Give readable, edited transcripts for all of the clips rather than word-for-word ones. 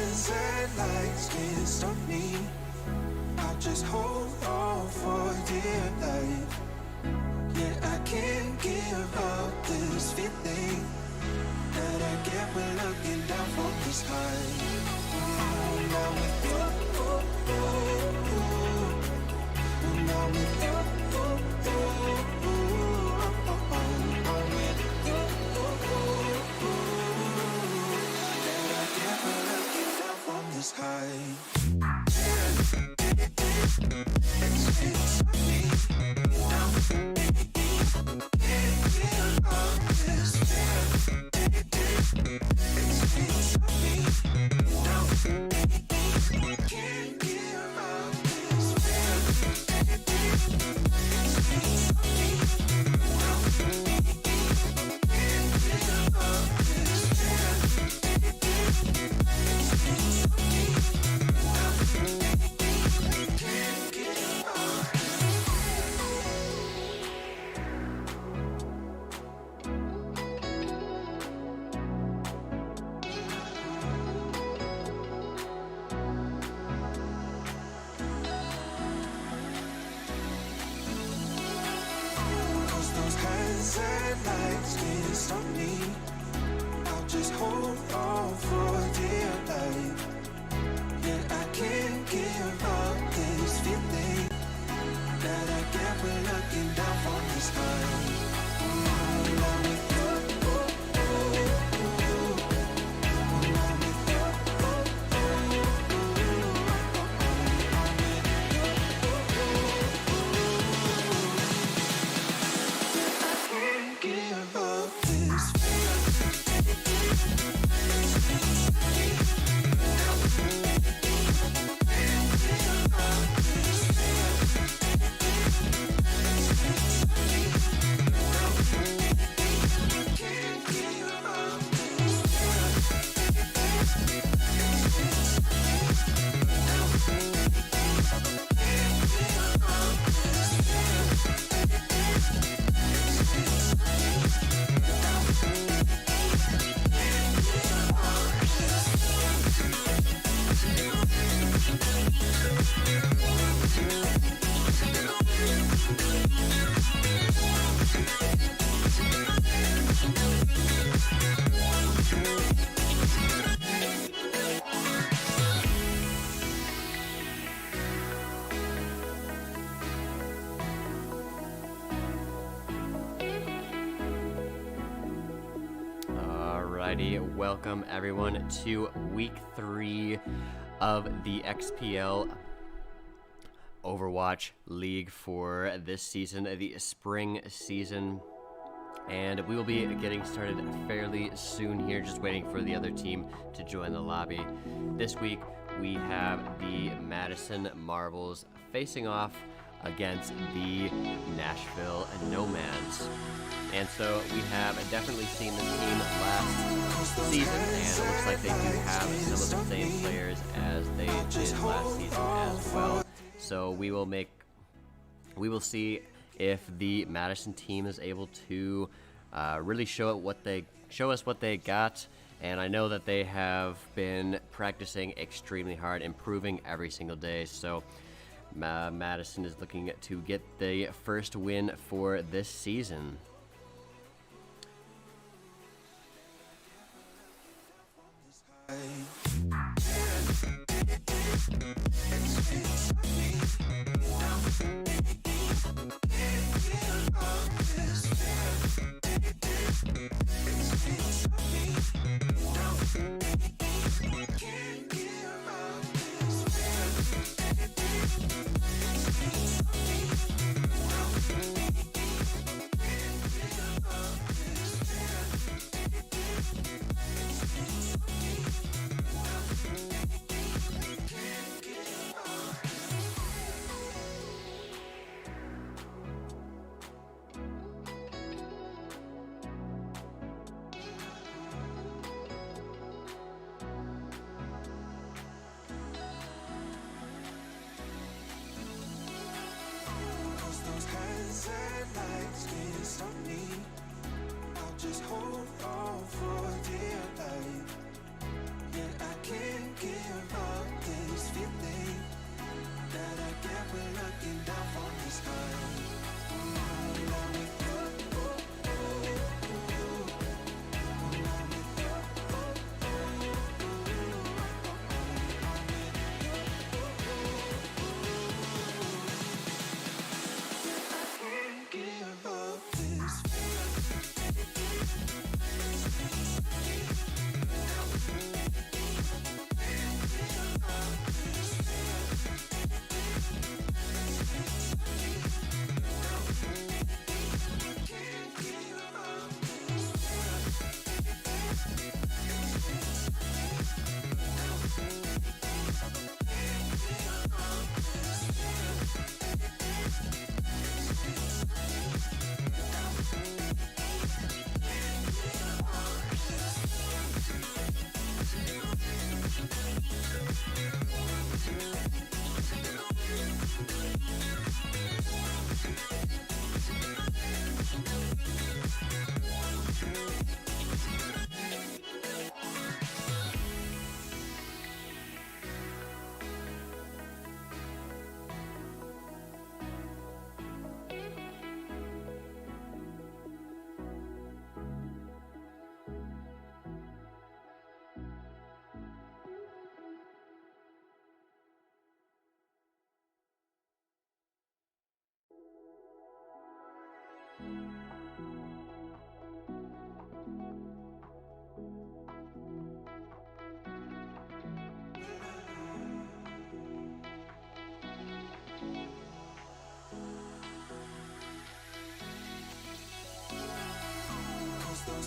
hands and lights can't stop me. I'll just hold on for dear life. Yeah, I can't give up this feeling that I get when looking down from this high. Now with you, now with you, I'm with you, that I get when looking down from this high. Lights can't stop me. I'll just hold on for dear life. Yeah, I can't give up this feeling that I get when looking down from the sky. I'm with you. I'm with you. Give up this Welcome everyone to week 3 of the XPL Overwatch League for this season, the spring season, and we will be getting started fairly soon here, just waiting for the other team to join the lobby. This week we have the Madison Marbles facing off against the Nashville Nomads. And so we have definitely seen this team last season, and it looks like they do have some of the same players as they did last season as well. So we will see if the Madison team is able to really show us what they got. And I know that they have been practicing extremely hard, improving every single day. So Madison is looking to get the first win for this season.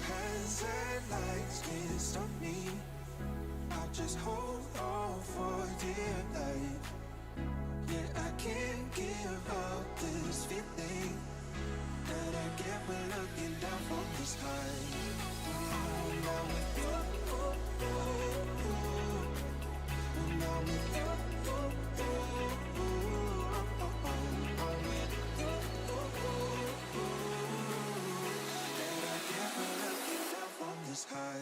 hands and lights can't stop me. I'll just hold on for dear life. Yeah, I can't give up this feeling that I get when looking down from the sky. Now with you, now with you, that I get when looking down from the sky.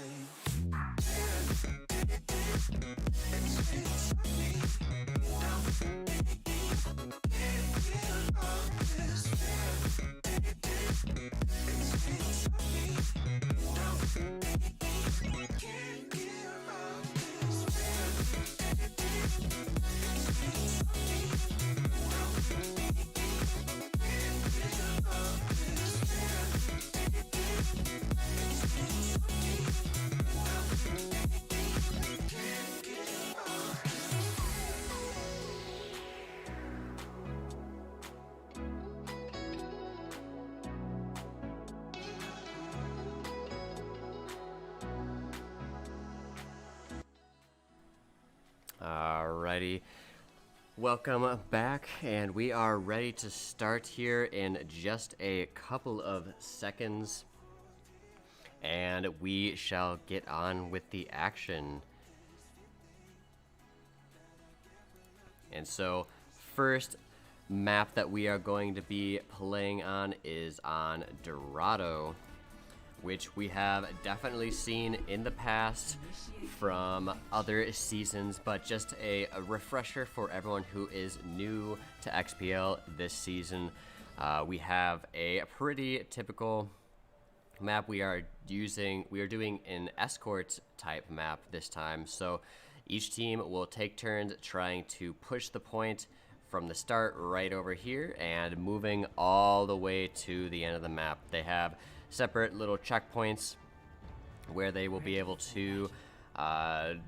Alrighty, welcome back, and we are ready to start here in just a couple of seconds, and we shall get on with the action. And so, first map that we are going to be playing on is on Dorado, which we have definitely seen in the past from other seasons, but just a refresher for everyone who is new to XPL this season. We have a pretty typical map. We are doing an escort type map this time, so each team will take turns trying to push the point from the start right over here and moving all the way to the end of the map. They have separate little checkpoints where they will be able to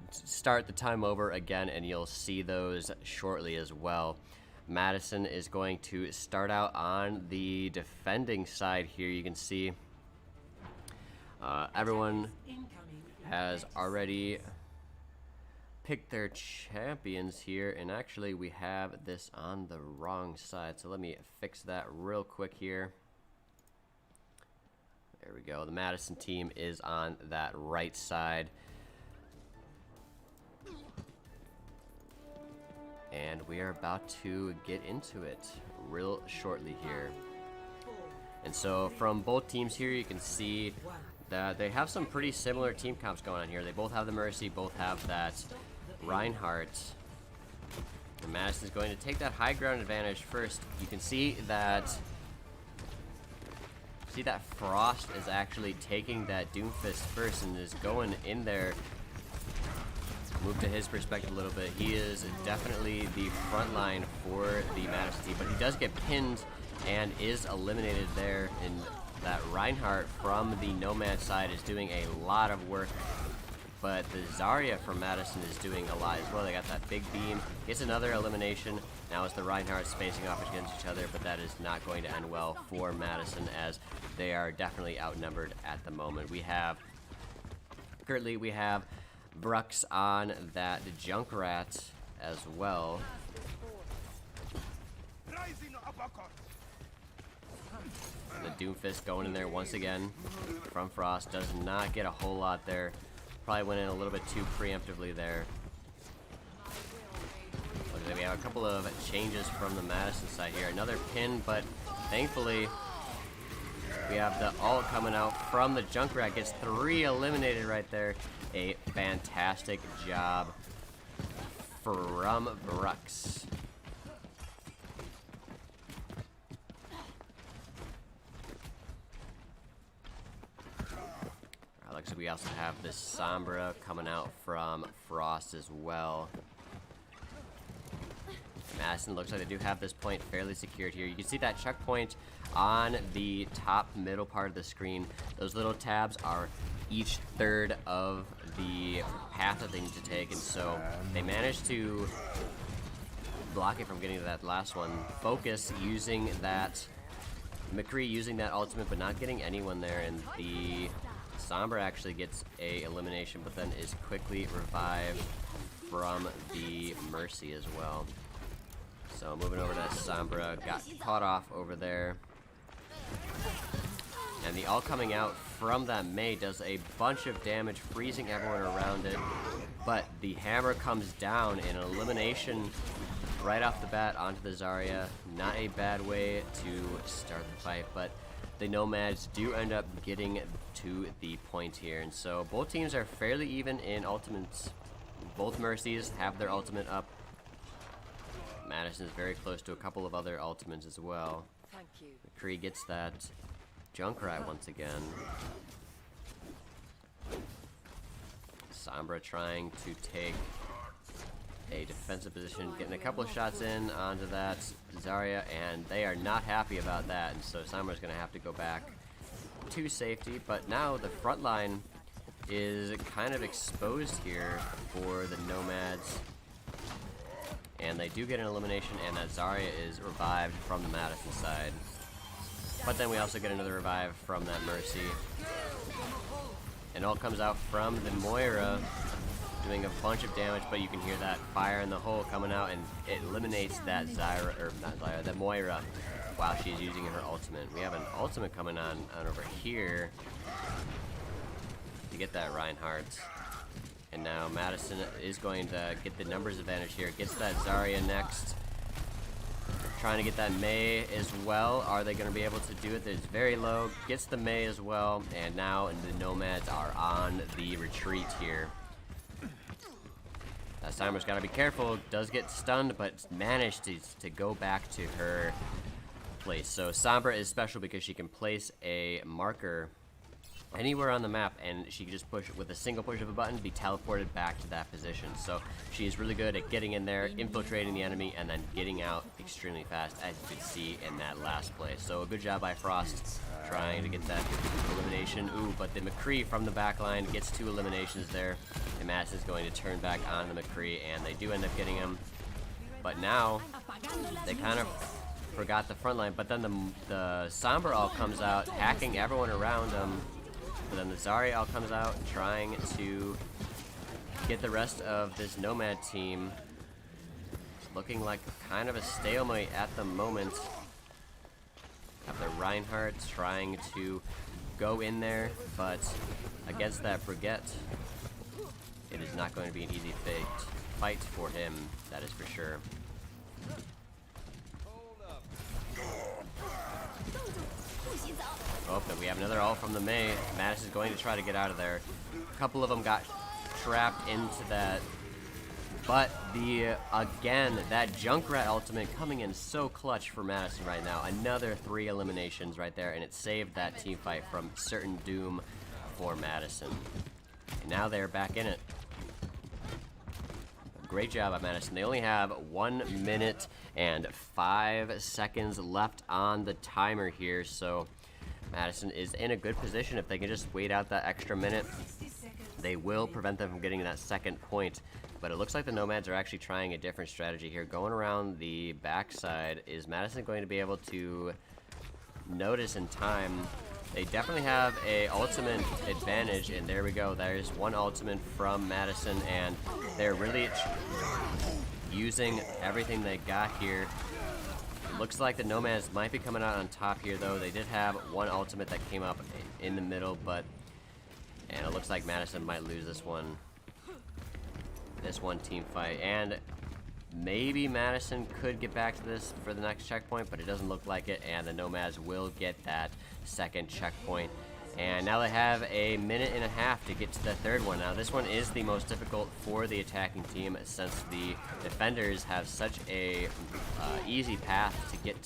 start the time over again, and you'll see those shortly as well. Madison is going to start out on the defending side here. You can see everyone has already picked their champions here, and actually we have this on the wrong side, so let me fix that real quick here. There we go. The Madison team is on that right side. And we are about to get into it real shortly here. And so from both teams here, you can see that they have some pretty similar team comps going on here. They both have the Mercy, both have that Reinhardt. And Madison's going to take that high ground advantage first. You can see that Frost is actually taking that Doomfist first and is going in there. Move to his perspective a little bit. He is definitely the front line for the Madison team, but he does get pinned and is eliminated there. And that Reinhardt from the Nomad side is doing a lot of work, but the Zarya from Madison is doing a lot as well. They got that big beam, gets another elimination. Now it's the Reinhardts facing off against each other, but that is not going to end well for Madison, as they are definitely outnumbered at the moment. Currently we have Brux on that Junkrat as well. The Doomfist going in there once again from Frost. Does not get a whole lot there. Probably went in a little bit too preemptively there. We have a couple of changes from the Madison side here. Another pin, but thankfully we have the ult coming out from the Junkrat. Gets 3 eliminated right there. A fantastic job from Brux. Looks like we also have this Sombra coming out from Frost as well. Madison looks like they do have this point fairly secured here. You can see that checkpoint on the top middle part of the screen. Those little tabs are each third of the path that they need to take, and so they managed to block it from getting to that last one. Focus using that, McCree using that ultimate, but not getting anyone there, and the Sombra actually gets a elimination, but then is quickly revived from the Mercy as well. So moving over to Sombra, got caught off over there. And the all coming out from that Mei does a bunch of damage, freezing everyone around it. But the hammer comes down in elimination right off the bat onto the Zarya. Not a bad way to start the fight, but the Nomads do end up getting to the point here. And so both teams are fairly even in ultimates. Both Mercies have their ultimate up. Madison is very close to a couple of other ultimates as well. Thank you. McCree gets that Junkrat once again. Sombra trying to take a defensive position, getting a couple of shots in onto that Zarya, and they are not happy about that, and so Sombra's going to have to go back to safety. But now the front line is kind of exposed here for the Nomads, and they do get an elimination, and that Zarya is revived from the Madison side. But then we also get another revive from that Mercy. And all comes out from the Moira, doing a bunch of damage, but you can hear that fire in the hole coming out, and it eliminates that Zyra, or not Zyra, that Moira, while she's using her ultimate. We have an ultimate coming on over here to get that Reinhardt. And now Madison is going to get the numbers advantage here. Gets that Zarya next. Trying to get that Mei as well. Are they going to be able to do it? It's very low. Gets the Mei as well. And now the Nomads are on the retreat here. Sombra's got to be careful. Does get stunned, but managed to go back to her place. So Sombra is special because she can place a marker anywhere on the map, and she can just push with a single push of a button, be teleported back to that position. So she is really good at getting in there, infiltrating the enemy, and then getting out extremely fast, as you can see in that last play. So a good job by Frost trying to get that elimination. Ooh, but the McCree from the back line gets 2 eliminations there, and Madison's going to turn back on the McCree, and they do end up getting him. But now they kind of forgot the front line, but then the Sombra all comes out, hacking everyone around them. But then the Zarya all comes out, trying to get the rest of this Nomad team. It's looking like kind of a stalemate at the moment. Have the Reinhardt trying to go in there, but against that Brigitte, it is not going to be an easy fight for him, that is for sure. Oh, but we have another ult from the Mei. Madison's going to try to get out of there. A couple of them got trapped into that. But again, that Junkrat ultimate coming in so clutch for Madison right now. Another 3 eliminations right there, and it saved that team fight from certain doom for Madison. And now they're back in it. Great job at Madison. They only have 1 minute and 5 seconds left on the timer here, so Madison is in a good position. If they can just wait out that extra minute, they will prevent them from getting that second point. But it looks like the Nomads are actually trying a different strategy here. Going around the backside, is Madison going to be able to notice in time? They definitely have a ultimate advantage, and there we go. There's one ultimate from Madison, and they're really using everything they got here. Looks like the Nomads might be coming out on top here, though. They did have one ultimate that came up in the middle, and it looks like Madison might lose this one team fight. And maybe Madison could get back to this for the next checkpoint, but it doesn't look like it, and the Nomads will get that second checkpoint. And now they have a minute and a half to get to the third one. Now this one is the most difficult for the attacking team, since the defenders have such a easy path to get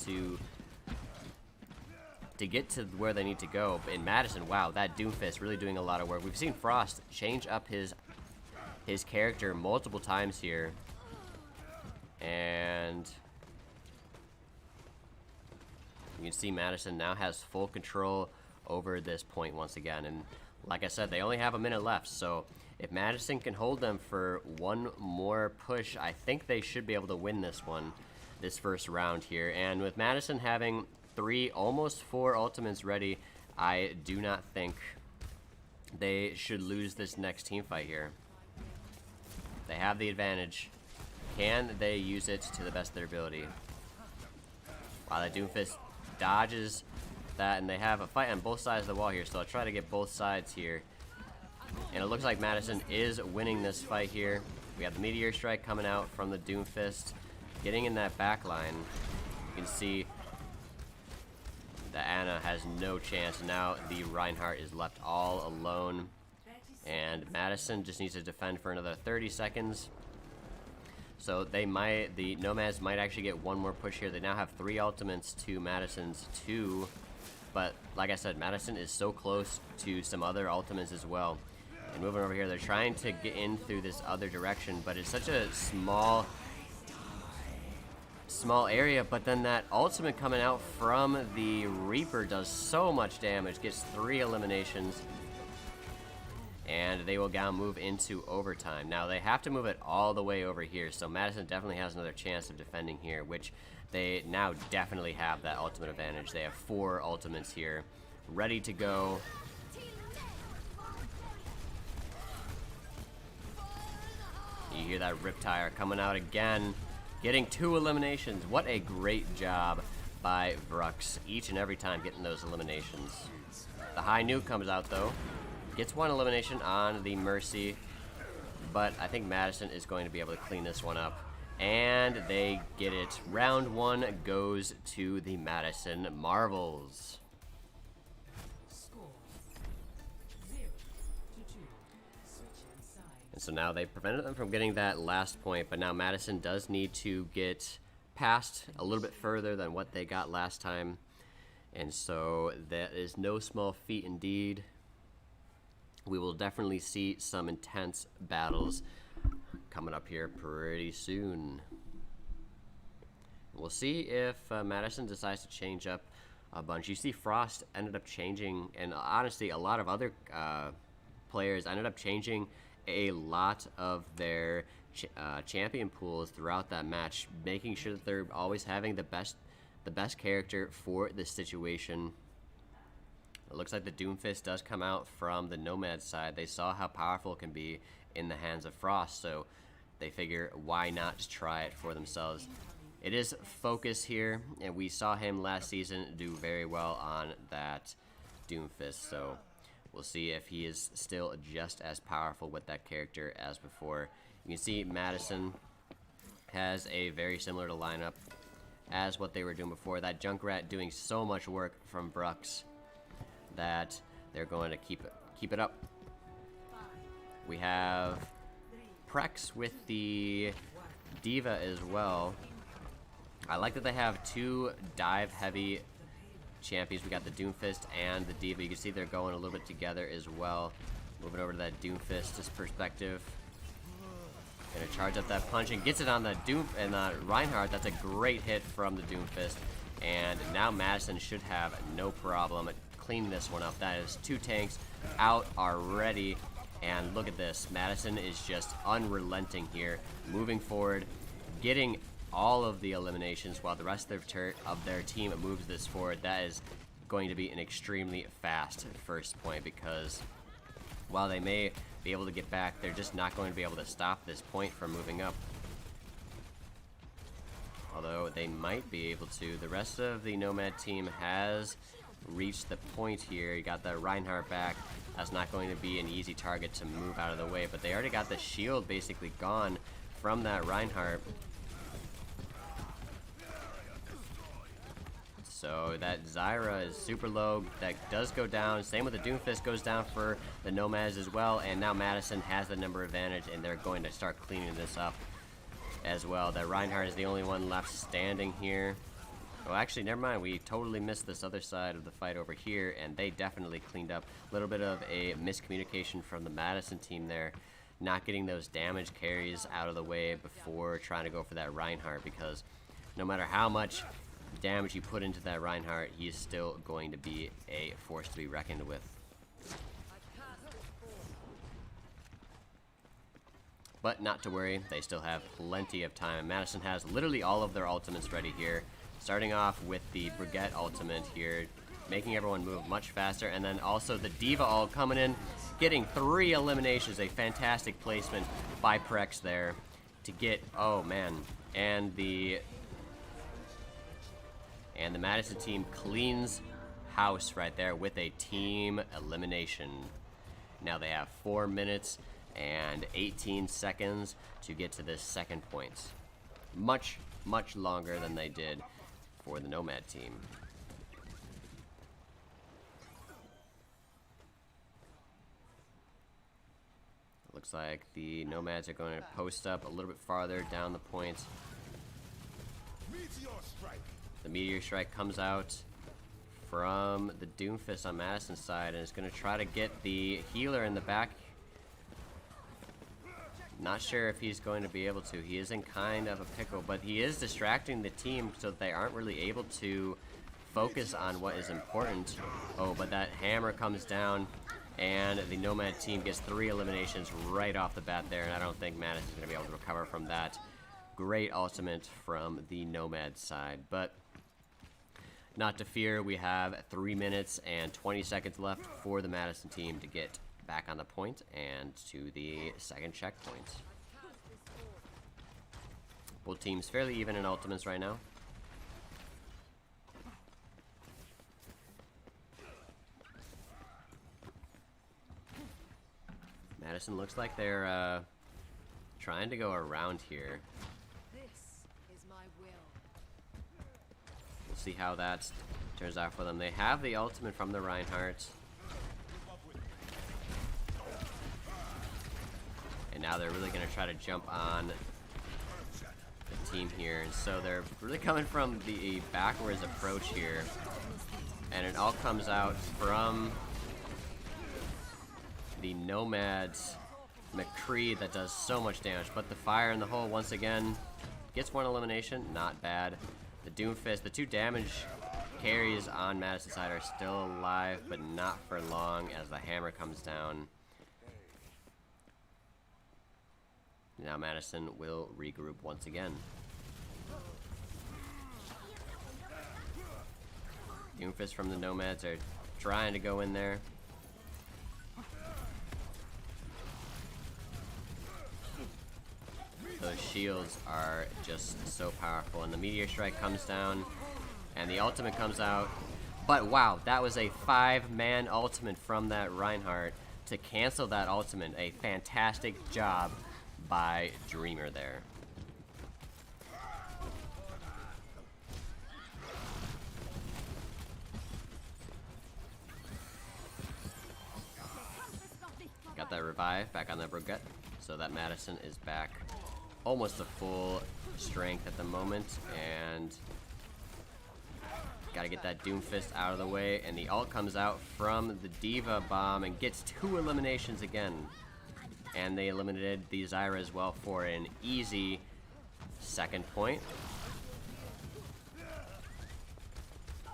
to where they need to go. In Madison, wow, that Doomfist really doing a lot of work. We've seen Frost change up his character multiple times here, and you can see Madison now has full control over this point once again. And like I said, they only have a minute left, so if Madison can hold them for one more push, I think they should be able to win this first round here. And with Madison having 3, almost 4 ultimates ready, I do not think they should lose this next team fight here. They have the advantage. Can they use it to the best of their ability? Wow, that Doomfist dodges that, and they have a fight on both sides of the wall here, so I'll try to get both sides here. And it looks like Madison is winning this fight here. We have the Meteor Strike coming out from the Doomfist, getting in that back line. You can see that Anna has no chance. Now the Reinhardt is left all alone, and Madison just needs to defend for another 30 seconds. So the Nomads might actually get one more push here. They now have 3 ultimates to Madison's 2, but like I said, Madison is so close to some other ultimates as well. And moving over here, they're trying to get in through this other direction, but it's such a small area. But then that ultimate coming out from the Reaper does so much damage, gets 3 eliminations, and they will now move into overtime. Now they have to move it all the way over here, so Madison definitely has another chance of defending here, which they now definitely have that ultimate advantage. They have 4 ultimates here ready to go. You hear that Riptire coming out again, getting 2 eliminations. What a great job by Vrux, each and every time getting those eliminations. The high nuke comes out though, gets 1 elimination on the Mercy, but I think Madison is going to be able to clean this one up, and they get it. Round 1 goes to the Madison Marvels. And so now they prevented them from getting that last point, but now Madison does need to get past a little bit further than what they got last time. And so that is no small feat indeed. We will definitely see some intense battles coming up here pretty soon. We'll see if Madison decides to change up a bunch. You see Frost ended up changing, and honestly a lot of other players ended up changing a lot of their champion pools throughout that match, making sure that they're always having the best character for this situation. It looks like the Doomfist does come out from the Nomad side. They saw how powerful it can be in the hands of Frost, so they figure why not just try it for themselves. It is Focus here, and we saw him last season do very well on that Doomfist, so we'll see if he is still just as powerful with that character as before. You can see Madison has a very similar to lineup as what they were doing before. That Junkrat doing so much work from Brux that they're going to keep it up. We have Prex with the Diva as well. I like that they have 2 dive heavy champions. We got the Doomfist and the Diva. You can see they're going a little bit together as well. Moving over to that Doomfist's perspective. Gonna charge up that punch and gets it on the Reinhardt. That's a great hit from the Doomfist. And now Madison should have no problem at cleaning this one up. That is 2 tanks out already. And look at this. Madison is just unrelenting here, moving forward, getting all of the eliminations while the rest of their team moves this forward. That is going to be an extremely fast first point, because while they may be able to get back, they're just not going to be able to stop this point from moving up. Although they might be able to. The rest of the Nomad team has reached the point here. You got the Reinhardt back. That's not going to be an easy target to move out of the way, but they already got the shield basically gone from that Reinhardt. So that Zyra is super low. That does go down. Same with the Doomfist, goes down for the Nomads as well. And now Madison has the number advantage, and they're going to start cleaning this up as well. That Reinhardt is the only one left standing here. Oh, actually, never mind. We totally missed this other side of the fight over here, and they definitely cleaned up. A little bit of a miscommunication from the Madison team there, not getting those damage carries out of the way before trying to go for that Reinhardt, because no matter how much damage you put into that Reinhardt, he is still going to be a force to be reckoned with. But not to worry, they still have plenty of time. Madison has literally all of their ultimates ready here. Starting off with the Brigitte ultimate here, making everyone move much faster, and then also the Diva ult coming in, getting 3 eliminations. A fantastic placement by Prex there to get, oh man, and the Madison team cleans house right there with a team elimination. Now they have 4 minutes and 18 seconds to get to this second point. Much longer than they did for the Nomad team. Looks like the Nomads are going to post up a little bit farther down the point. The Meteor Strike comes out from the Doomfist on Madison's side and is going to try to get the healer in the back. Not sure if he's going to be able to. He is in kind of a pickle, but he is distracting the team so that they aren't really able to focus on what is important. Oh, but that hammer comes down, and the Nomad team gets 3 eliminations right off the bat there, and I don't think Madison's going to be able to recover from that. Great ultimate from the Nomad side, but not to fear. We have 3 minutes and 20 seconds left for the Madison team to get back on the point and to the second checkpoint. Both teams fairly even in ultimates right now. Madison looks like they're trying to go around here. We'll see how that turns out for them. They have the ultimate from the Reinhardt. And now they're really going to try to jump on the team here. And so they're really coming from the backwards approach here. And it all comes out from the Nomads McCree that does so much damage. But the fire in the hole once again gets 1 elimination. Not bad. The Doomfist, the 2 damage carries on Madison's side are still alive, but not for long as the hammer comes down. Now Madison will regroup once again. Doomfist from the Nomads are trying to go in there. Those shields are just so powerful, and the Meteor Strike comes down, and the ultimate comes out. But wow, that was a 5-man ultimate from that Reinhardt to cancel that ultimate. A fantastic job by Dreamer there. Got that revive back on that Brogette, so that Madison is back almost to full strength at the moment, and got to get that Doomfist out of the way, and the ult comes out from the Diva Bomb and gets 2 eliminations again. And they eliminated the Zyra as well for an easy second point.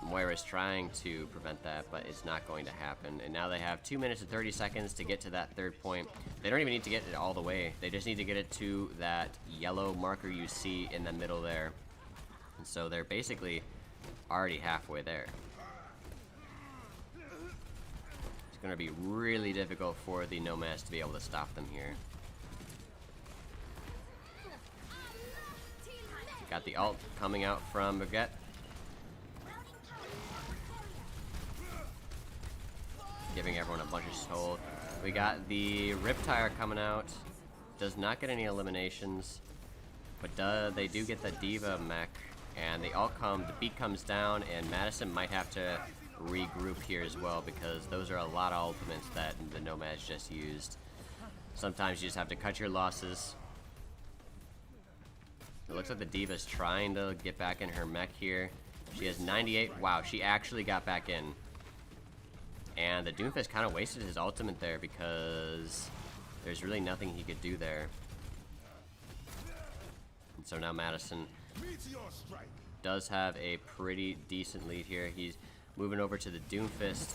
Moira's trying to prevent that, but it's not going to happen. And now they have 2 minutes and 30 seconds to get to that third point. They don't even need to get it all the way. They just need to get it to that yellow marker you see in the middle there. And so they're basically already halfway there. It's going to be really difficult for the Nomads to be able to stop them here. Got the ult coming out from Baguette. Giving everyone a bunch of soul. We got the Riptire coming out. Does not get any eliminations, but they do get the Diva mech, and the beat comes down, and Madison might have to regroup here as well, because those are a lot of ultimates that the Nomads just used. Sometimes you just have to cut your losses. It looks like the Diva's trying to get back in her mech here. She has 98. Wow, she actually got back in. And the Doomfist kind of wasted his ultimate there because there's really nothing he could do there. And so now Madison does have a pretty decent lead here. He's moving over to the Doomfist.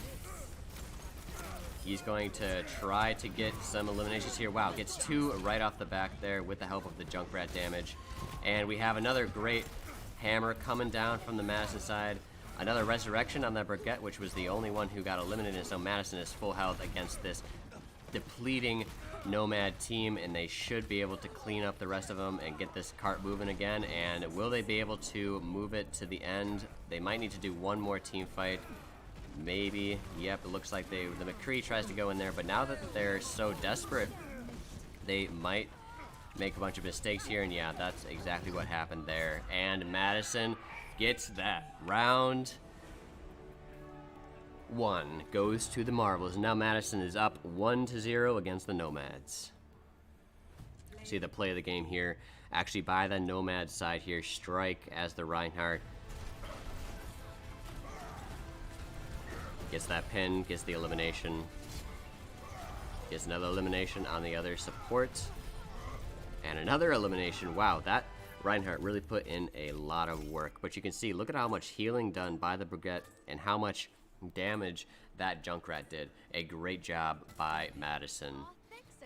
He's going to try to get some eliminations here. Wow, gets 2 right off the back there with the help of the Junkrat damage. And we have another great hammer coming down from the Madison side. Another resurrection on that Brigette, which was the only one who got eliminated, so Madison is full health against this depleting Nomad team, and they should be able to clean up the rest of them and get this cart moving again. And will they be able to move it to the end? They might need to do one more team fight. Maybe. Yep, it looks like the McCree tries to go in there, but now that they're so desperate, they might make a bunch of mistakes here, and yeah, that's exactly what happened there. And Madison gets that. Round 1 goes to the Marbles, and now Madison is up 1-0 against the Nomads. See the play of the game here, actually by the Nomad side here. Strike as the Reinhardt gets that pin, gets the elimination, gets another elimination on the other support, and another elimination. Wow, that Reinhardt really put in a lot of work. But you can see, look at how much healing done by the Brigitte and how much damage that Junkrat did. A great job by Madison,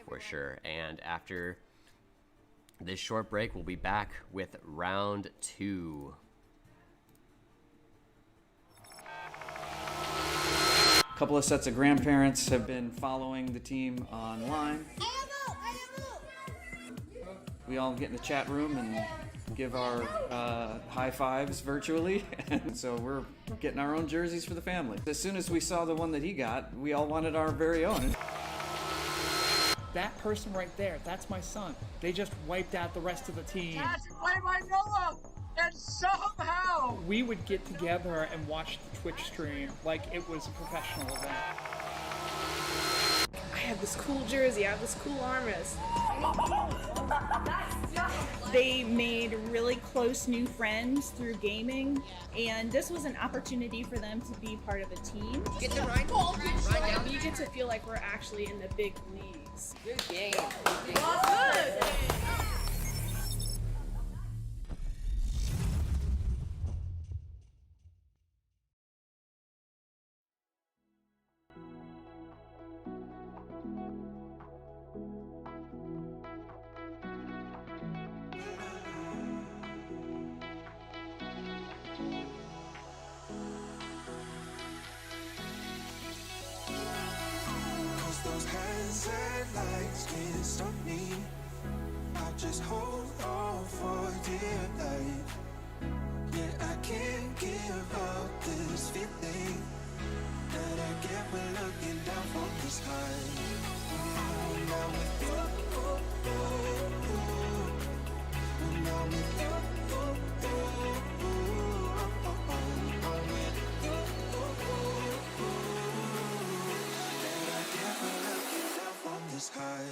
for sure. And after this short break, we'll be back with round 2. A couple of sets of grandparents have been following the team online. We all get in the chat room and give our high fives virtually, and so we're getting our own jerseys for the family. As soon as we saw the one that he got, we all wanted our very own. That person right there, that's my son. They just wiped out the rest of the team. That's why I know him! And somehow! We would get together and watch the Twitch stream like it was a professional event. I have this cool jersey, I have this cool armrest. They made really close new friends through gaming, and this was an opportunity for them to be part of a team. Get the right ball, You get to feel like we're actually in the big leagues. Good game. Cause those hands and lights can't stop me. I'll just hold on for dear life. Yeah, I can't give up this feeling that I get when looking down from the sky. Now with you, now with you, the sky.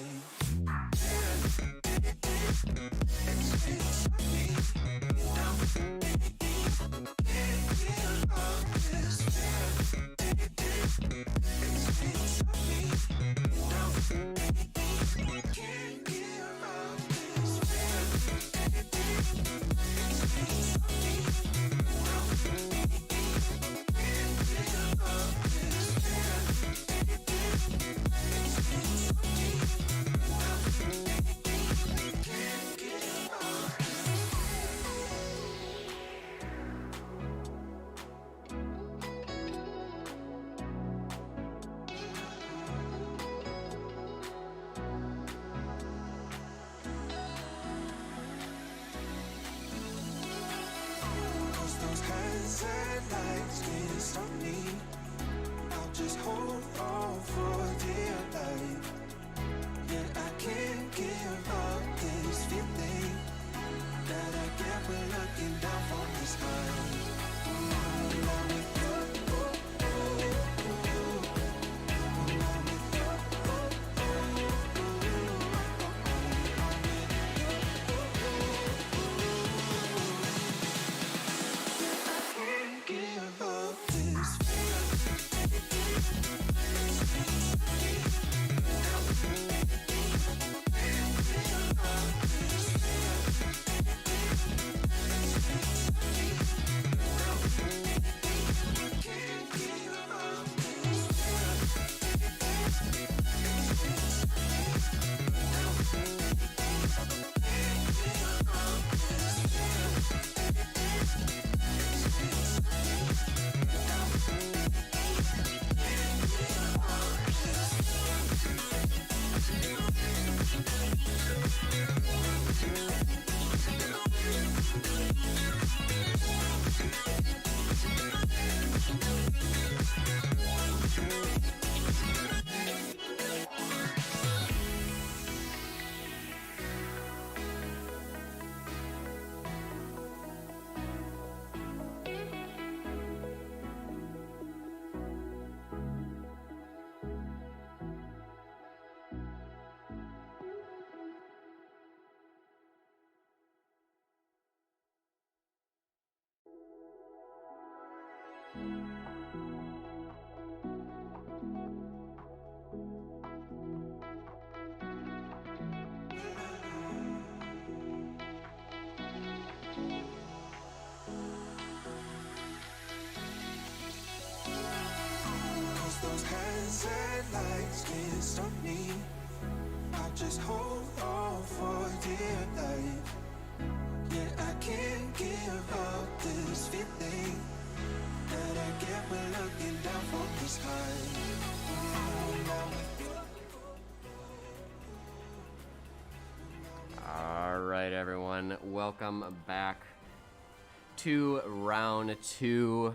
sad lights can't stop me. I'll just hold on for dear life. Yeah, I can't give up this feeling that I get when looking down from the sky. All right, everyone, welcome back to round 2,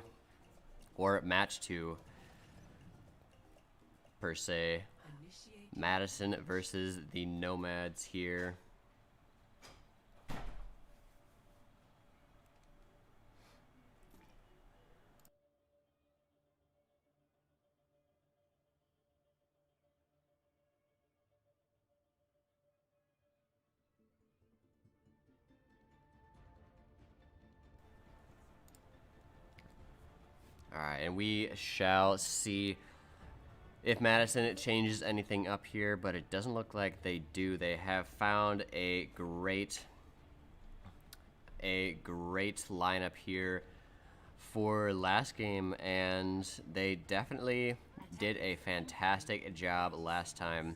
or match 2 per se. Madison versus the Nomads here. All right, and we shall see if Madison changes anything up here, but it doesn't look like they do. They have found a great lineup here for last game, and they definitely did a fantastic job last time.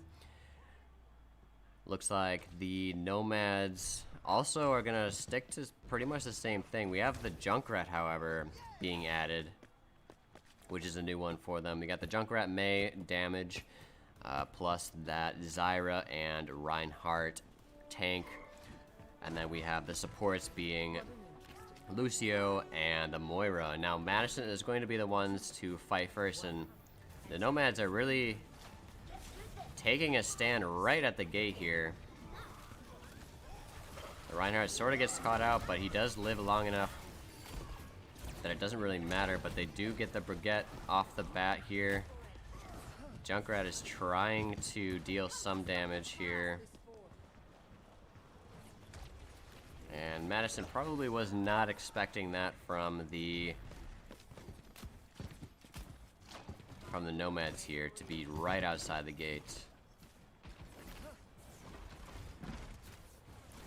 Looks like the Nomads also are gonna stick to pretty much the same thing. We have the Junkrat, however, being added, which is a new one for them. We got the Junkrat May damage, plus that Zyra and Reinhardt tank. And then we have the supports being Lucio and the Moira. Now Madison is going to be the ones to fight first, and the Nomads are really taking a stand right at the gate here. The Reinhardt sort of gets caught out, but he does live long enough that it doesn't really matter, but they do get the Brigitte off the bat here. Junkrat is trying to deal some damage here. And Madison probably was not expecting that from the Nomads here to be right outside the gate.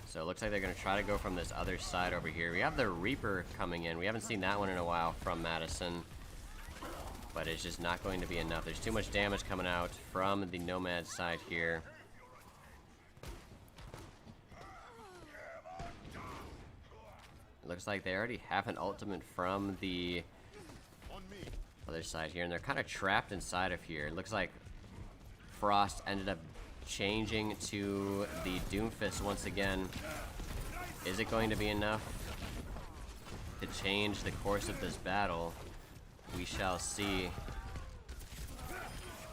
So it looks like they're going to try to go from this other side over here. We have the Reaper coming in. We haven't seen that one in a while from Madison, but it's just not going to be enough. There's too much damage coming out from the Nomad side here. It looks like they already have an ultimate from the other side here, and they're kind of trapped inside of here. It looks like Frost ended up changing to the Doomfist once again. Is it going to be enough to change the course of this battle? We shall see.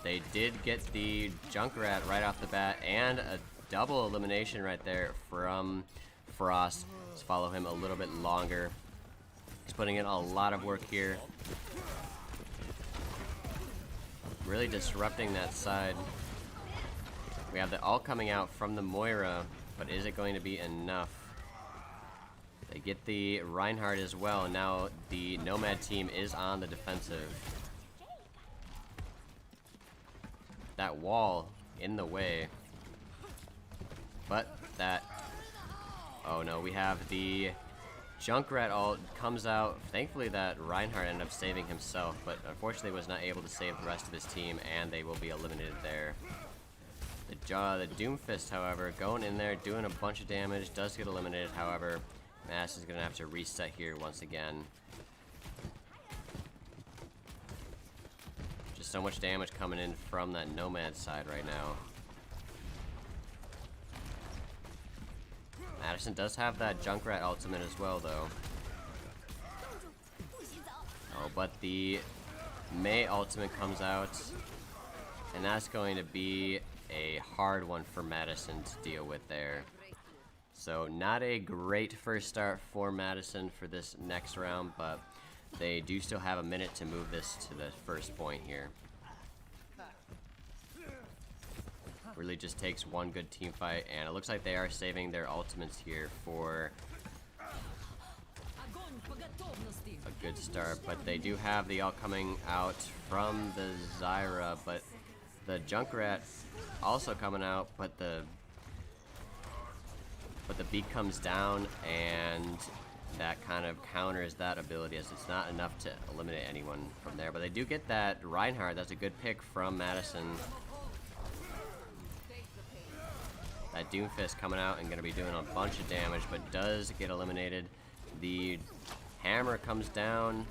They did get the Junkrat right off the bat, and a double elimination right there from Frost. Let's follow him a little bit longer. He's putting in a lot of work here, really disrupting that side. We have the ult coming out from the Moira, but is it going to be enough? They get the Reinhardt as well. Now the Nomad team is on the defensive. That wall in the way. But that... Oh no, we have the Junkrat ult comes out. Thankfully that Reinhardt ended up saving himself, but unfortunately was not able to save the rest of his team, and they will be eliminated there. The Doomfist, however, going in there, doing a bunch of damage, does get eliminated, however. Madison's going to have to reset here once again. Just so much damage coming in from that Nomad side right now. Madison does have that Junkrat ultimate as well, though. Oh, but the May ultimate comes out, and that's going to be a hard one for Madison to deal with there. So not a great first start for Madison for this next round, but they do still have a minute to move this to the first point here. Really just takes one good team fight, and it looks like they are saving their ultimates here for a good start, but they do have the ult coming out from the Zyra, but the Junkrat also coming out, but the beat comes down, and that kind of counters that ability, as it's not enough to eliminate anyone from there. But they do get that Reinhardt. That's a good pick from Madison. That Doomfist coming out and going to be doing a bunch of damage, but does get eliminated. The hammer comes down,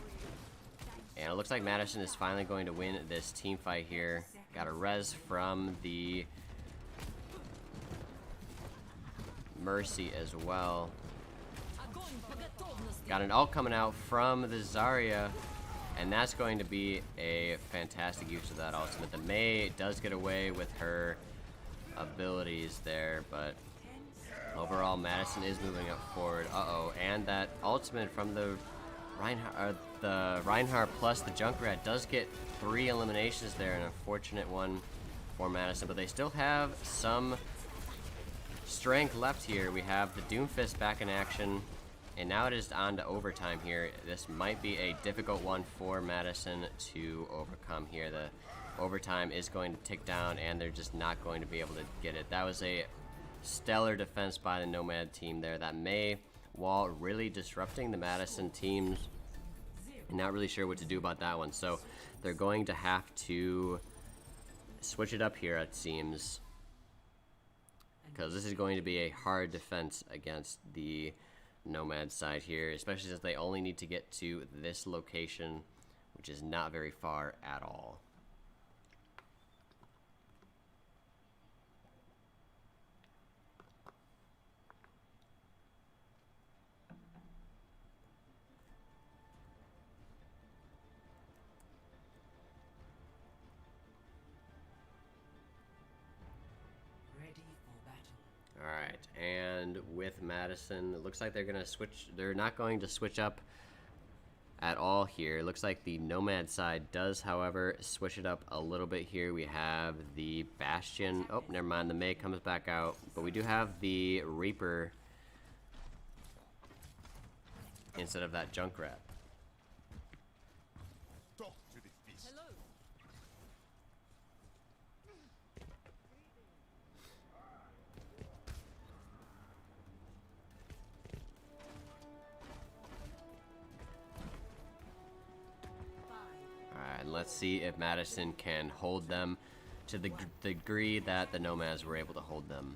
and it looks like Madison is finally going to win this team fight here. Got a res from the Mercy as well. Got an ult coming out from the Zarya, and that's going to be a fantastic use of that ultimate. The Mei does get away with her abilities there, but overall Madison is moving up forward. And that ultimate from the Reinhardt plus the Junkrat does get 3 eliminations there, an unfortunate one for Madison, but they still have some strength left here. We have the Doomfist back in action, and now it is on to overtime here. This might be a difficult one for Madison to overcome here. The overtime is going to tick down, and they're just not going to be able to get it. That was a stellar defense by the Nomad team there. That Mei wall really disrupting the Madison teams. Not really sure what to do about that one, so they're going to have to switch it up here, it seems, because this is going to be a hard defense against the Nomad side here, especially since they only need to get to this location, which is not very far at all. Alright, and with Madison, it looks like they're gonna switch. They're not going to switch up at all here. It looks like the Nomad side does, however, switch it up a little bit here. We have the Bastion. Oh, never mind, the Mei comes back out. But we do have the Reaper instead of that Junkrat. Let's see if Madison can hold them to the degree that the Nomads were able to hold them.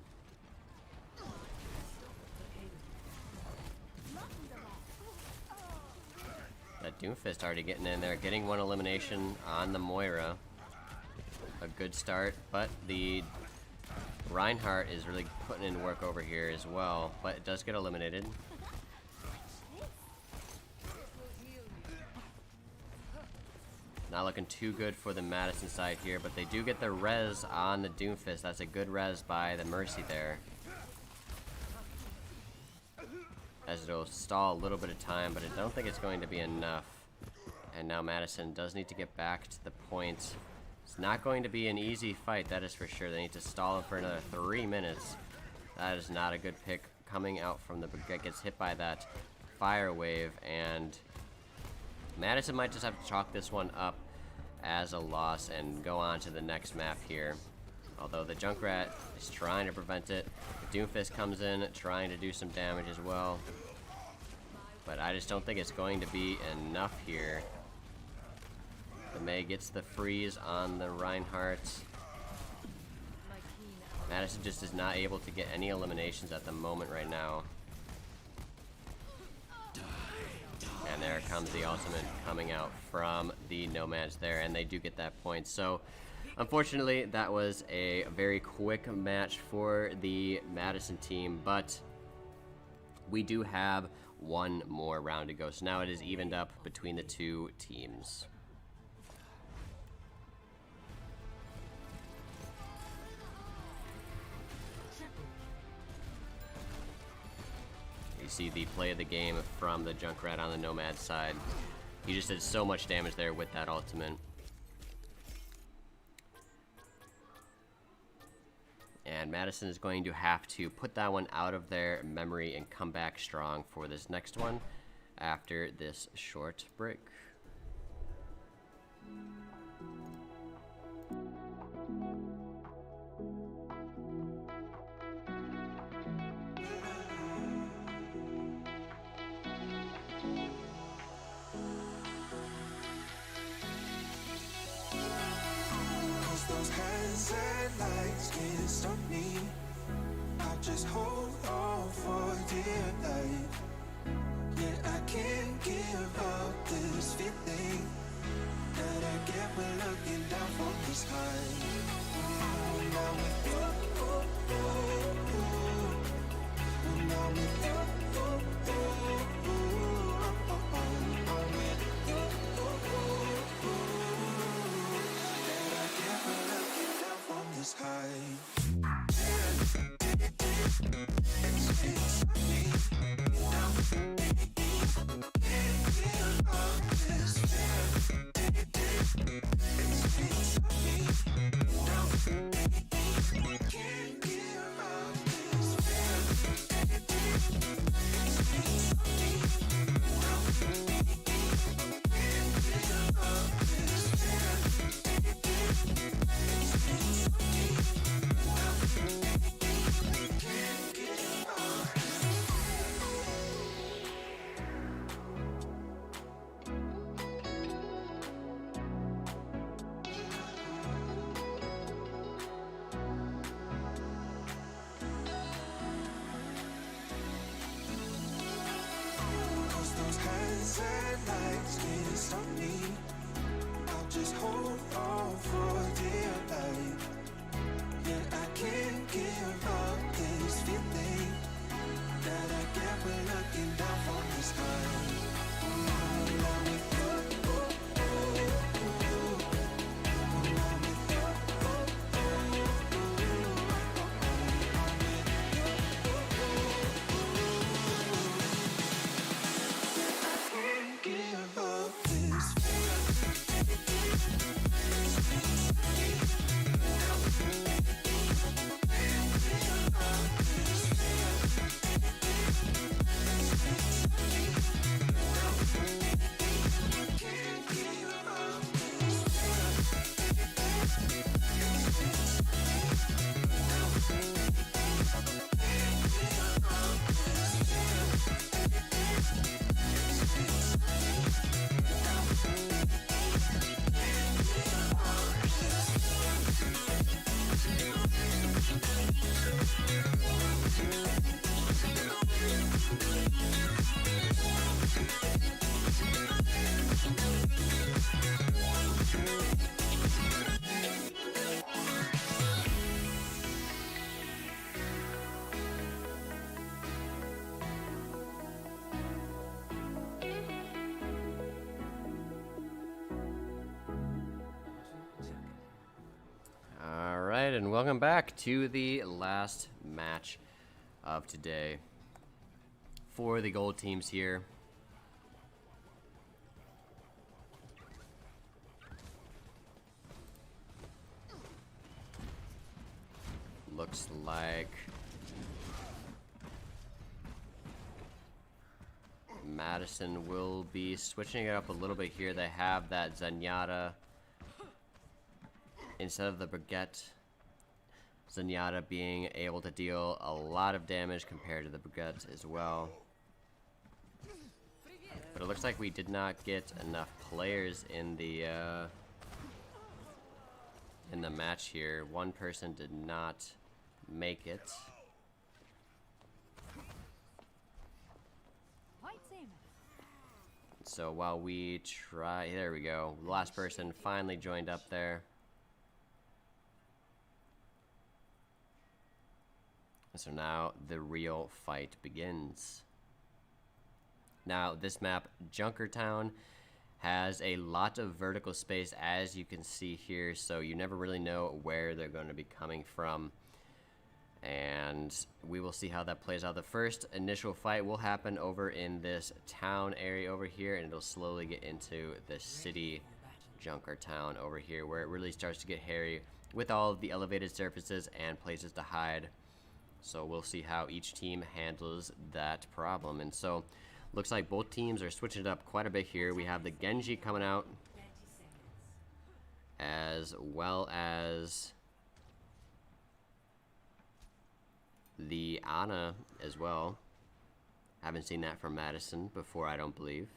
That Doomfist already getting in there, getting 1 elimination on the Moira. A good start, but the Reinhardt is really putting in work over here as well, but it does get eliminated. Not looking too good for the Madison side here, but they do get the res on the Doomfist. That's a good res by the Mercy there, as it'll stall a little bit of time, but I don't think it's going to be enough. And now Madison does need to get back to the point. It's not going to be an easy fight, that is for sure. They need to stall it for another 3 minutes. That is not a good pick coming out from the... Gets hit by that fire wave, and Madison might just have to chalk this one up as a loss and go on to the next map here. Although the Junkrat is trying to prevent it. The Doomfist comes in trying to do some damage as well. But I just don't think it's going to be enough here. The Mei gets the freeze on the Reinhardt. Madison just is not able to get any eliminations at the moment right now. And there comes the ultimate coming out from the Nomads there, and they do get that point. So, unfortunately, that was a very quick match for the Madison team, but we do have 1 more round to go. So now it is evened up between the 2 teams. You see the play of the game from the Junkrat on the Nomad side. He just did so much damage there with that ultimate. And Madison is going to have to put that one out of their memory and come back strong for this next one after this short break. hands and lights can't stop me. I'll just hold on for dear life. Yeah, I can't give up this feeling that I get when looking down from this high. When I'm with you, when I'm with you, I'm with you, that I get when looking down from this high. It's me now. Can't give up this feeling. It's me now. Can't give up this feeling. It's me now. Can't give up this feeling. It's me now. Can't give up. Cause those hands and lights can't stop me. I'll just hold on for dear life. Yeah, I can't give up this feeling that I get when looking down from the sky. When I'm with you, when I'm with you, I can't give up this feeling. All right, and welcome back to the last match of today for the gold teams here. Looks like Madison will be switching it up a little bit here. They have that Zenyatta instead of the Baguette. Zenyatta being able to deal a lot of damage compared to the Baguette as well. But it looks like we did not get enough players in the match here. One person did not make it. So while we try, there we go. The last person finally joined up there. So now the real fight begins. Now this map, Junkertown, has a lot of vertical space, as you can see here, so you never really know where they're going to be coming from. And we will see how that plays out. The first initial fight will happen over in this town area over here, and it'll slowly get into the city Junkertown over here, where it really starts to get hairy with all of the elevated surfaces and places to hide. So we'll see how each team handles that problem. And so looks like both teams are switching it up quite a bit here. We have the Genji coming out, as well as the Ana as well. Haven't seen that from Madison before, I don't believe.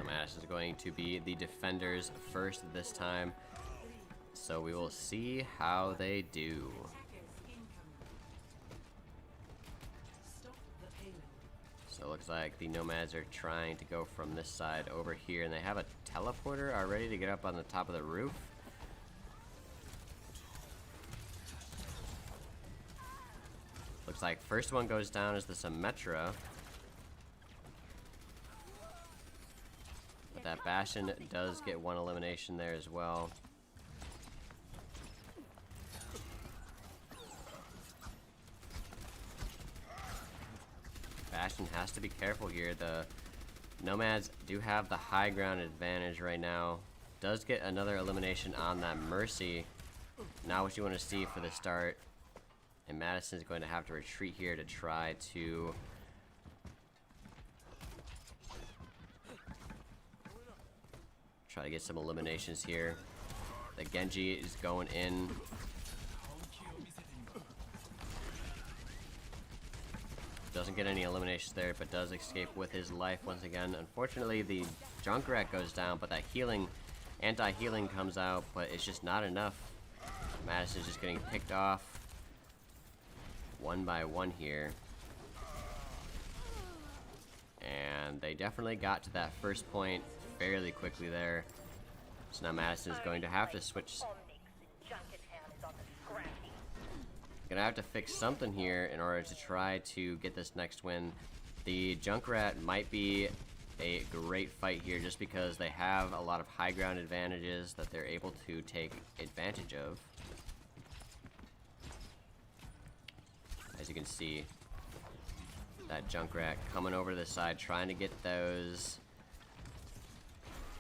So Madison's going to be the defenders first this time. So we will see how they do. So it looks like the Nomads are trying to go from this side over here, and they have a teleporter already to get up on the top of the roof. Looks like first one goes down is the Symmetra. But that Bastion does get one elimination there as well. Bastion has to be careful here. The Nomads do have the high ground advantage right now. Does get another elimination on that Mercy. Not what you want to see for the start. And Madison is going to have to retreat here to try to get some eliminations here. The Genji is going in. Doesn't get any eliminations there, but does escape with his life once again. Unfortunately, the Junkrat goes down, but that healing, anti-healing comes out, but it's just not enough. Madison's just getting picked off one by one here. And they definitely got to that first point fairly quickly there. So now Madison is going to have to switch. Gonna have to fix something here in order to try to get this next win. The Junkrat might be a great fight here just because they have a lot of high ground advantages that they're able to take advantage of. As you can see, that Junkrat coming over to the side trying to get those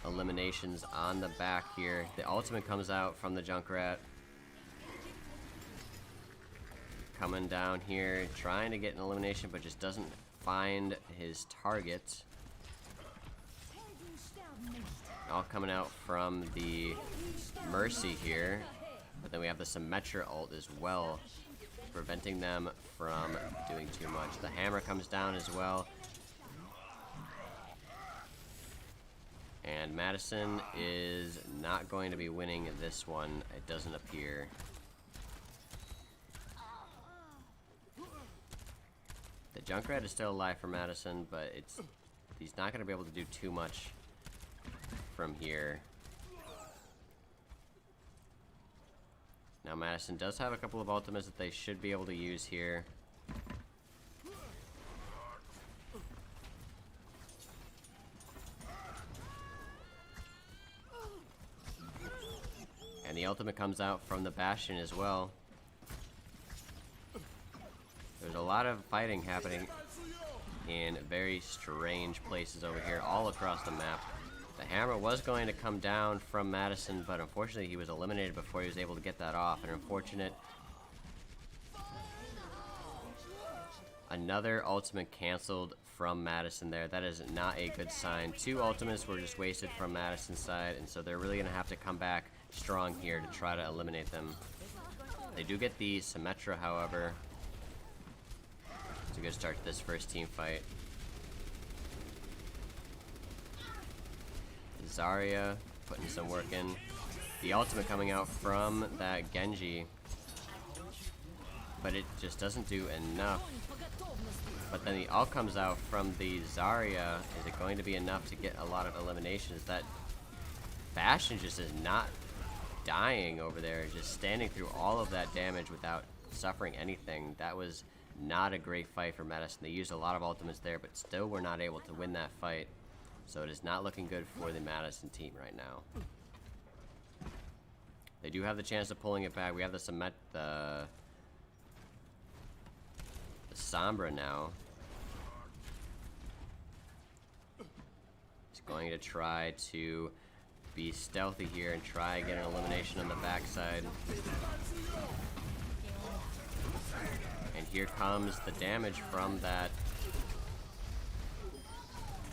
eliminations on the back here. The ultimate comes out from the Junkrat. Coming down here, trying to get an elimination, but just doesn't find his target. All coming out from the Mercy here. But then we have the Symmetra ult as well, preventing them from doing too much. The hammer comes down as well. And Madison is not going to be winning this one, it doesn't appear. The Junkrat is still alive for Madison, but he's not going to be able to do too much from here. Now Madison does have a couple of ultimates that they should be able to use here. And the ultimate comes out from the Bastion as well. There's a lot of fighting happening in very strange places over here, all across the map. The hammer was going to come down from Madison, but unfortunately he was eliminated before he was able to get that off. An unfortunate. Another ultimate canceled from Madison there. That is not a good sign. Two ultimates were just wasted from Madison's side, and so they're really going to have to come back strong here to try to eliminate them. They do get the Symmetra, however. It's a good start to this first team fight. Zarya putting some work in. The ultimate coming out from that Genji, but it just doesn't do enough. But then the ult comes out from the Zarya. Is it going to be enough to get a lot of eliminations? That Bastion just is not dying over there, just standing through all of that damage without suffering anything. That was not a great fight for Madison. They used a lot of ultimates there, but still were not able to win that fight. So it is not looking good for the Madison team right now. They do have the chance of pulling it back. We have the Sombra now. He's going to try to be stealthy here and try and get an elimination on the backside. And here comes the damage from that.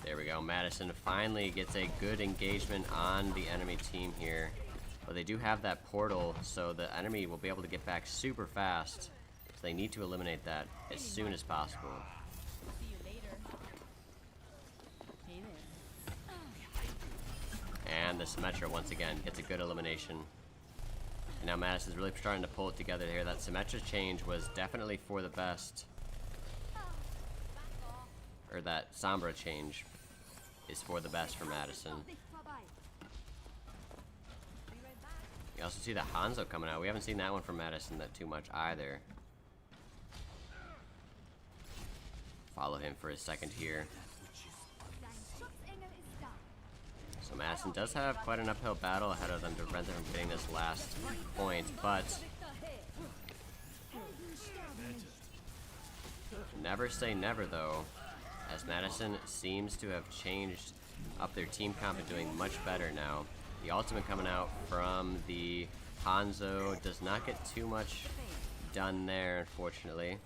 There we go. Madison finally gets a good engagement on the enemy team here. But they do have that portal, so the enemy will be able to get back super fast. So they need to eliminate that as soon as possible. Symmetra once again. Gets a good elimination. And now Madison's really starting to pull it together here. That Symmetra change was definitely for the best. Or that Sombra change is for the best for Madison. You also see the Hanzo coming out. We haven't seen that one from Madison that too much either. Follow him for a second here. So Madison does have quite an uphill battle ahead of them to prevent them from getting this last point, but never say never though, as Madison seems to have changed up their team comp and doing much better now. The ultimate coming out from the Hanzo does not get too much done there, unfortunately.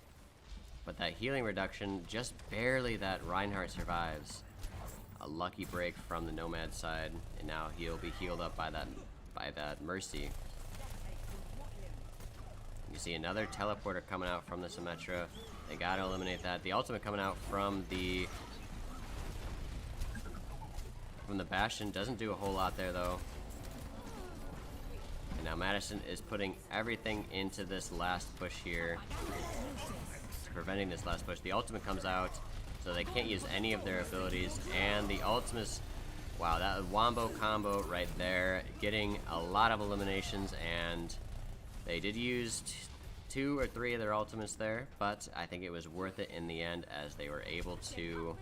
But that healing reduction, just barely that Reinhardt survives. A lucky break from the Nomad side, and now he'll be healed up by that Mercy. You see another teleporter coming out from the Symmetra. They gotta eliminate that. The ultimate coming out from the Bastion doesn't do a whole lot there though. And now Madison is putting everything into this last push here, preventing this last push. The ultimate comes out, so they can't use any of their abilities, and the ultimates, wow, that wombo combo right there, getting a lot of eliminations, and they did use 2 or 3 of their ultimates there, but I think it was worth it in the end as they were able to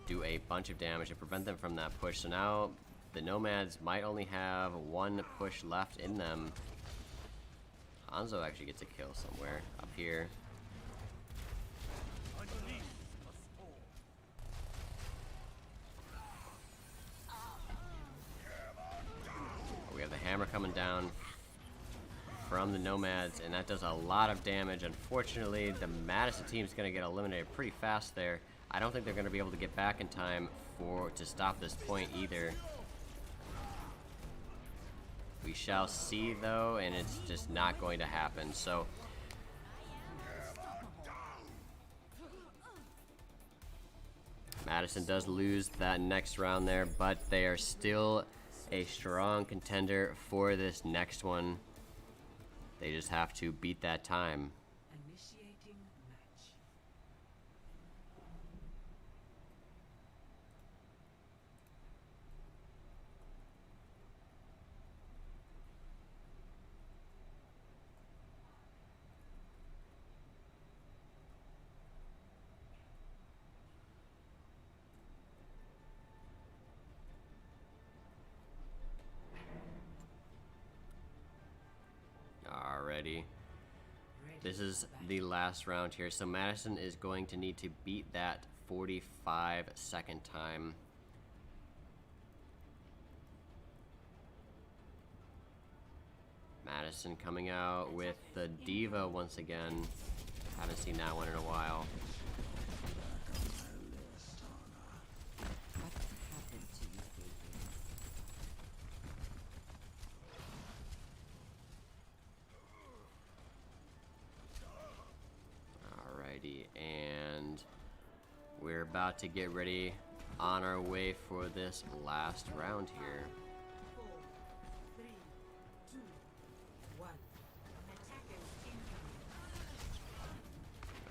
do a bunch of damage and prevent them from that push. So now the Nomads might only have 1 push left in them. Hanzo actually gets a kill somewhere up here. We have the hammer coming down from the Nomads, and that does a lot of damage. Unfortunately, the Madison team is going to get eliminated pretty fast there. I don't think they're going to be able to get back in time to stop this point either. We shall see though, and it's just not going to happen. So Madison does lose that next round there, but they are still a strong contender for this next one. They just have to beat that time. Initiating match. Alrighty. This is the last round here, so Madison is going to need to beat that 45-second time. Madison coming out with the Diva once again. Haven't seen that one in a while. And we're about to get ready on our way for this last round here. 4, 3, 2, 1.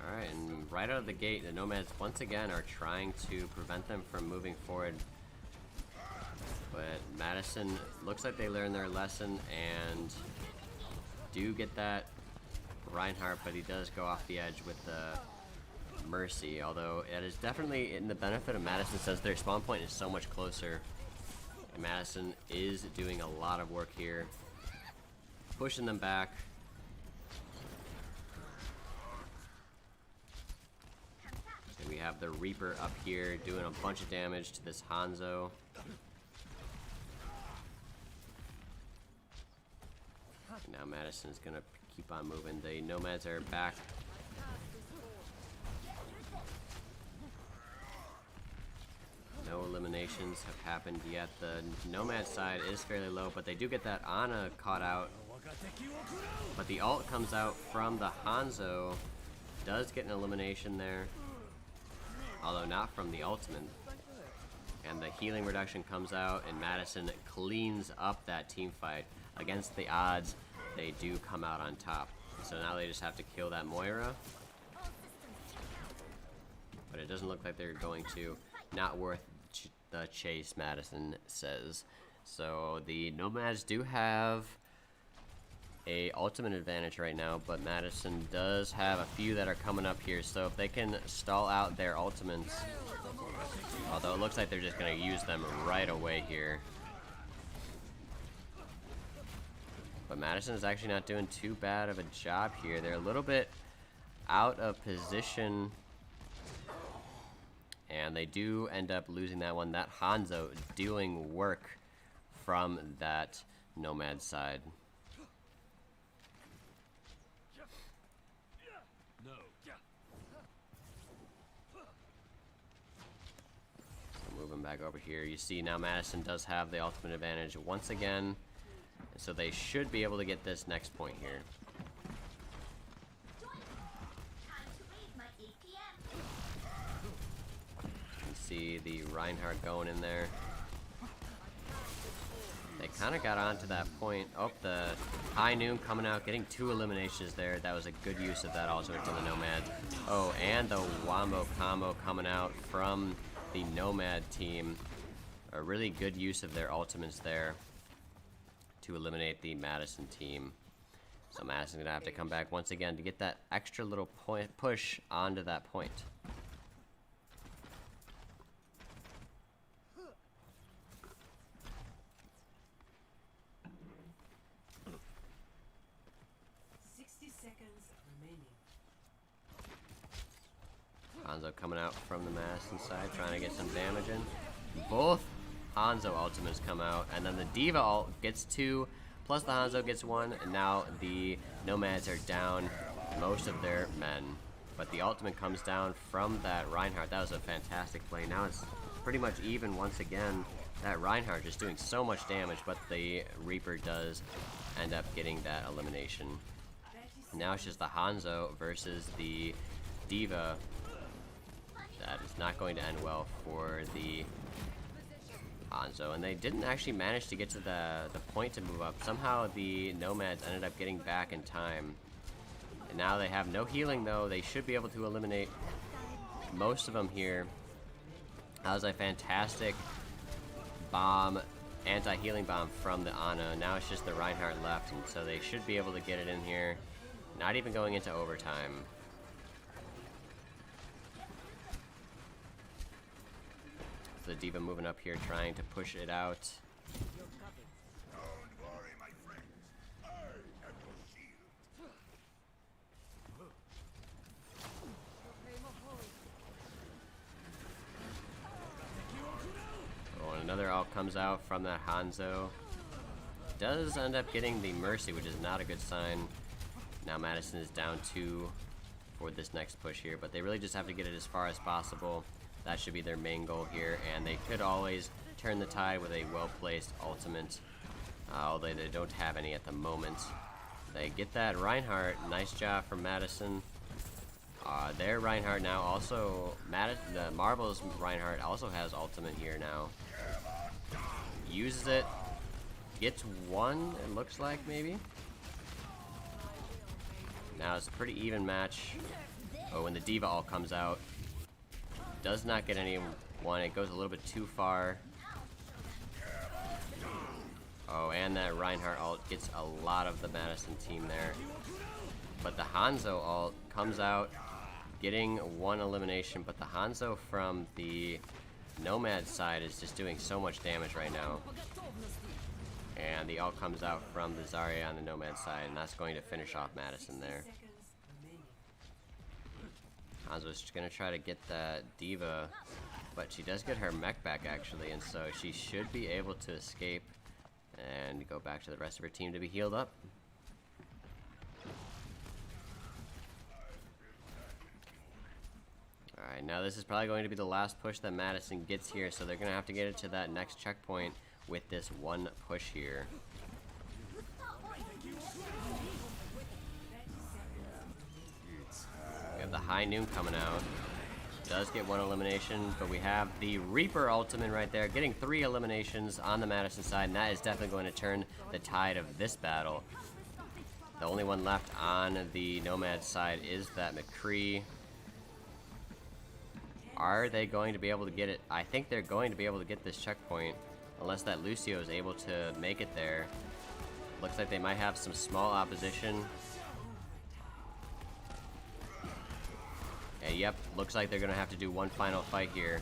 Alright, and right out of the gate, the Nomads once again are trying to prevent them from moving forward. But Madison looks like they learned their lesson and do get that Reinhardt, but he does go off the edge with the Mercy, although it is definitely in the benefit of Madison since their spawn point is so much closer. And Madison is doing a lot of work here, pushing them back. And we have the Reaper up here doing a bunch of damage to this Hanzo. And now Madison is gonna keep on moving. The Nomads are back. No eliminations have happened yet. The Nomad side is fairly low, but they do get that Ana caught out. But the ult comes out from the Hanzo. Does get an elimination there. Although not from the ultimate. And the healing reduction comes out, and Madison cleans up that team fight. Against the odds, they do come out on top. So now they just have to kill that Moira. But it doesn't look like they're going to. Not worth the chase, Madison says. So the Nomads do have a ultimate advantage right now, but Madison does have a few that are coming up here. So if they can stall out their ultimates, although it looks like they're just going to use them right away here. But Madison is actually not doing too bad of a job here. They're a little bit out of position, and they do end up losing that one. That Hanzo doing work from that Nomad side. Moving back over here, you see now Madison does have the ultimate advantage once again, so they should be able to get this next point here. You see the Reinhardt going in there. They kind of got onto that point. Oh, the High Noon coming out, getting 2 eliminations there. That was a good use of that also to the Nomads. Oh, and the Wombo combo coming out from the Nomad team. A really good use of their ultimates there to eliminate the Madison team. So Madison's gonna have to come back once again to get that extra little point push onto that point. Hanzo coming out from the Madison side, trying to get some damage in. Both Hanzo ultimates come out, and then the D.Va ult gets 2, plus the Hanzo gets 1, and now the Nomads are down most of their men. But the ultimate comes down from that Reinhardt. That was a fantastic play. Now it's pretty much even once again. That Reinhardt just doing so much damage, but the Reaper does end up getting that elimination. Now it's just the Hanzo versus the D.Va. That is not going to end well for the Hanzo, and they didn't actually manage to get to the point to move up. Somehow the Nomads ended up getting back in time, and now they have no healing though. They should be able to eliminate most of them here. That was a fantastic bomb, anti-healing bomb from the Ana. Now it's just the Reinhardt left, and so they should be able to get it in here, not even going into overtime. The D.Va moving up here, trying to push it out. Oh, and another ult comes out from that Hanzo. Does end up getting the Mercy, which is not a good sign. Now Madison is down 2 for this next push here, but they really just have to get it as far as possible. That should be their main goal here, and they could always turn the tide with a well-placed ultimate, although they don't have any at the moment. They get that Reinhardt. Nice job from Madison. Their Reinhardt now also, the Marvel's Reinhardt also has ultimate here now. Uses it, gets 1, it looks like, maybe. Now it's a pretty even match. Oh, when the D.Va ult comes out, does not get anyone. It goes a little bit too far. Oh, and that Reinhardt ult gets a lot of the Madison team there. But the Hanzo ult comes out, getting 1 elimination, but the Hanzo from the Nomad side is just doing so much damage right now. And the ult comes out from the Zarya on the Nomad side, and that's going to finish off Madison there. Hanzo's just gonna try to get that D.Va, but she does get her mech back actually, and so she should be able to escape and go back to the rest of her team to be healed up. Alright, now this is probably going to be the last push that Madison gets here, so they're gonna have to get it to that next checkpoint with this 1 push here. We have the High Noon coming out. does get 1 elimination, but we have the Reaper ultimate right there, getting 3 eliminations on the Madison side, and that is definitely going to turn the tide of this battle. The only one left on the Nomads side is that McCree. Are they going to be able to get it? I think they're going to be able to get this checkpoint, unless that Lucio is able to make it there. Looks like they might have some small opposition. And yep, looks like they're going to have to do one final fight here.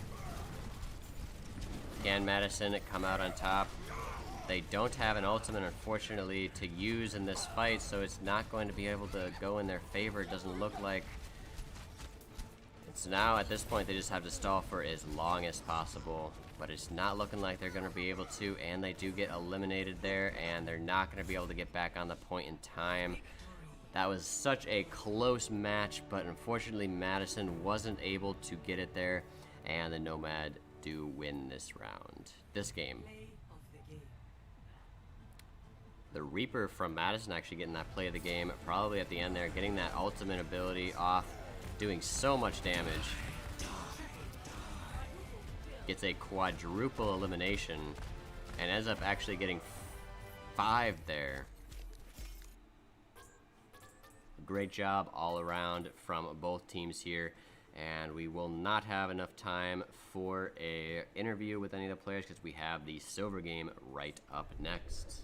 Can Madison come out on top? They don't have an ultimate, unfortunately, to use in this fight, so it's not going to be able to go in their favor. It doesn't look like. It's now, at this point, they just have to stall for as long as possible. But it's not looking like they're going to be able to, and they do get eliminated there, and they're not going to be able to get back on the point in time. That was such a close match, but unfortunately Madison wasn't able to get it there, and the Nomad do win this round, this game. The Reaper from Madison actually getting that play of the game, probably at the end there, getting that ultimate ability off, doing so much damage. Gets a quadruple elimination, and ends up actually getting 5 there. Great job all around from both teams here, and we will not have enough time for a interview with any of the players because we have the silver game right up next.